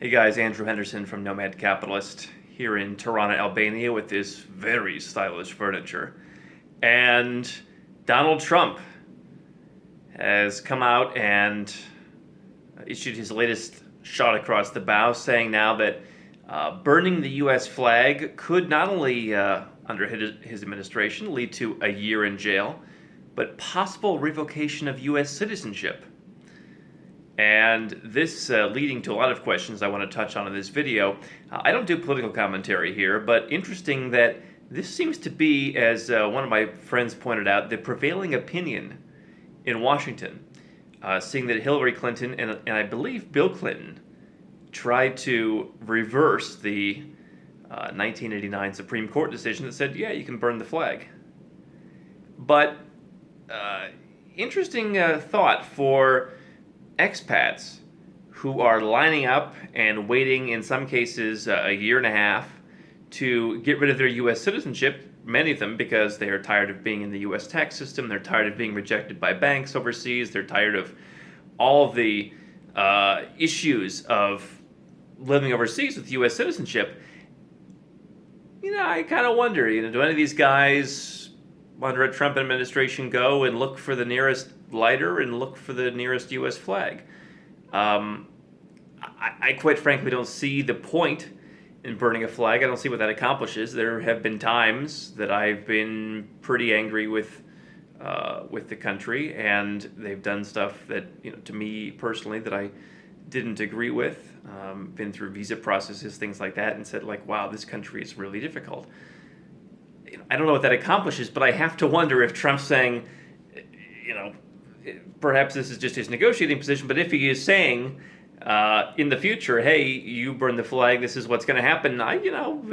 Hey guys, Andrew Henderson from Nomad Capitalist here in Tirana, Albania with this very stylish furniture. And Donald Trump has come out and issued his latest shot across the bow, saying now that burning the U.S. flag could not only, under his administration, lead to a year in jail, but possible revocation of U.S. citizenship. And this leading to a lot of questions I want to touch on in this video. I don't do political commentary here, but interesting that this seems to be, as one of my friends pointed out, the prevailing opinion in Washington, seeing that Hillary Clinton and I believe Bill Clinton tried to reverse the 1989 Supreme Court decision that said, yeah, you can burn the flag. But interesting thought for expats who are lining up and waiting, in some cases, a year and a half to get rid of their U.S. citizenship, many of them because they are tired of being in the U.S. tax system, they're tired of being rejected by banks overseas, they're tired of all of the issues of living overseas with U.S. citizenship. I kind of wonder, do any of these guys under a Trump administration go and look for the nearest lighter and look for the nearest U.S. flag? I quite frankly don't see the point in burning a flag. I don't see what that accomplishes. There have been times that I've been pretty angry with the country, and they've done stuff that, to me personally, that I didn't agree with. Been through visa processes, things like that, and said, wow, this country is really difficult. I don't know what that accomplishes, but I have to wonder if Trump's saying, perhaps this is just his negotiating position, but if he is saying in the future, hey, you burn the flag, this is what's going to happen,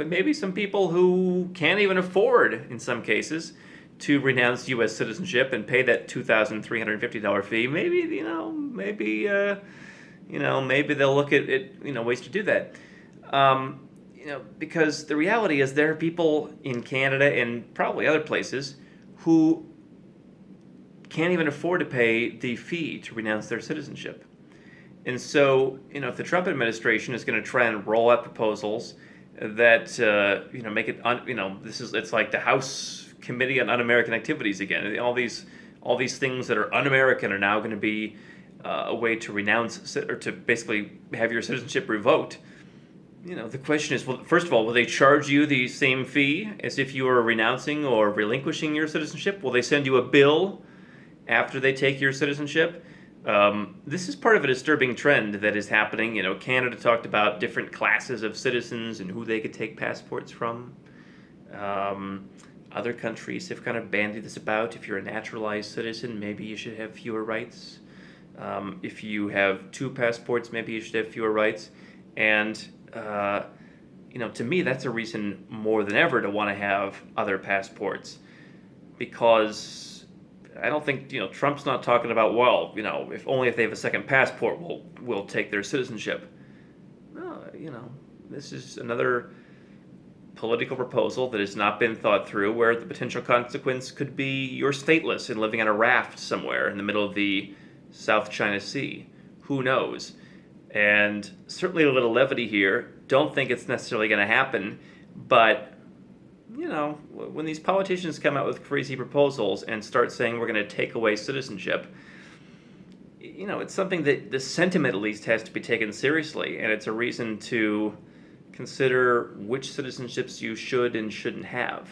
maybe some people who can't even afford, in some cases, to renounce U.S. citizenship and pay that $2,350 fee, maybe they'll look at it, ways to do that. Because the reality is there are people in Canada and probably other places who can't even afford to pay the fee to renounce their citizenship. And so, if the Trump administration is going to try and roll out proposals that, make it, it's like the House Committee on Un-American Activities again. All these things that are un-American are now going to be a way to renounce or to basically have your citizenship revoked. The question is, well, first of all, will they charge you the same fee as if you were renouncing or relinquishing your citizenship? Will they send you a bill after they take your citizenship? This is part of a disturbing trend that is happening. Canada talked about different classes of citizens and who they could take passports from. Other countries have kind of bandied this about. If you're a naturalized citizen, maybe you should have fewer rights. If you have two passports, maybe you should have fewer rights. And, to me, that's a reason more than ever to want to have other passports. Because I don't think, Trump's not talking about, if they have a second passport, we'll take their citizenship. No, this is another political proposal that has not been thought through, where the potential consequence could be you're stateless and living on a raft somewhere in the middle of the South China Sea. Who knows? And certainly a little levity here. Don't think it's necessarily going to happen, but when these politicians come out with crazy proposals and start saying we're going to take away citizenship, it's something that the sentiment at least has to be taken seriously, and it's a reason to consider which citizenships you should and shouldn't have.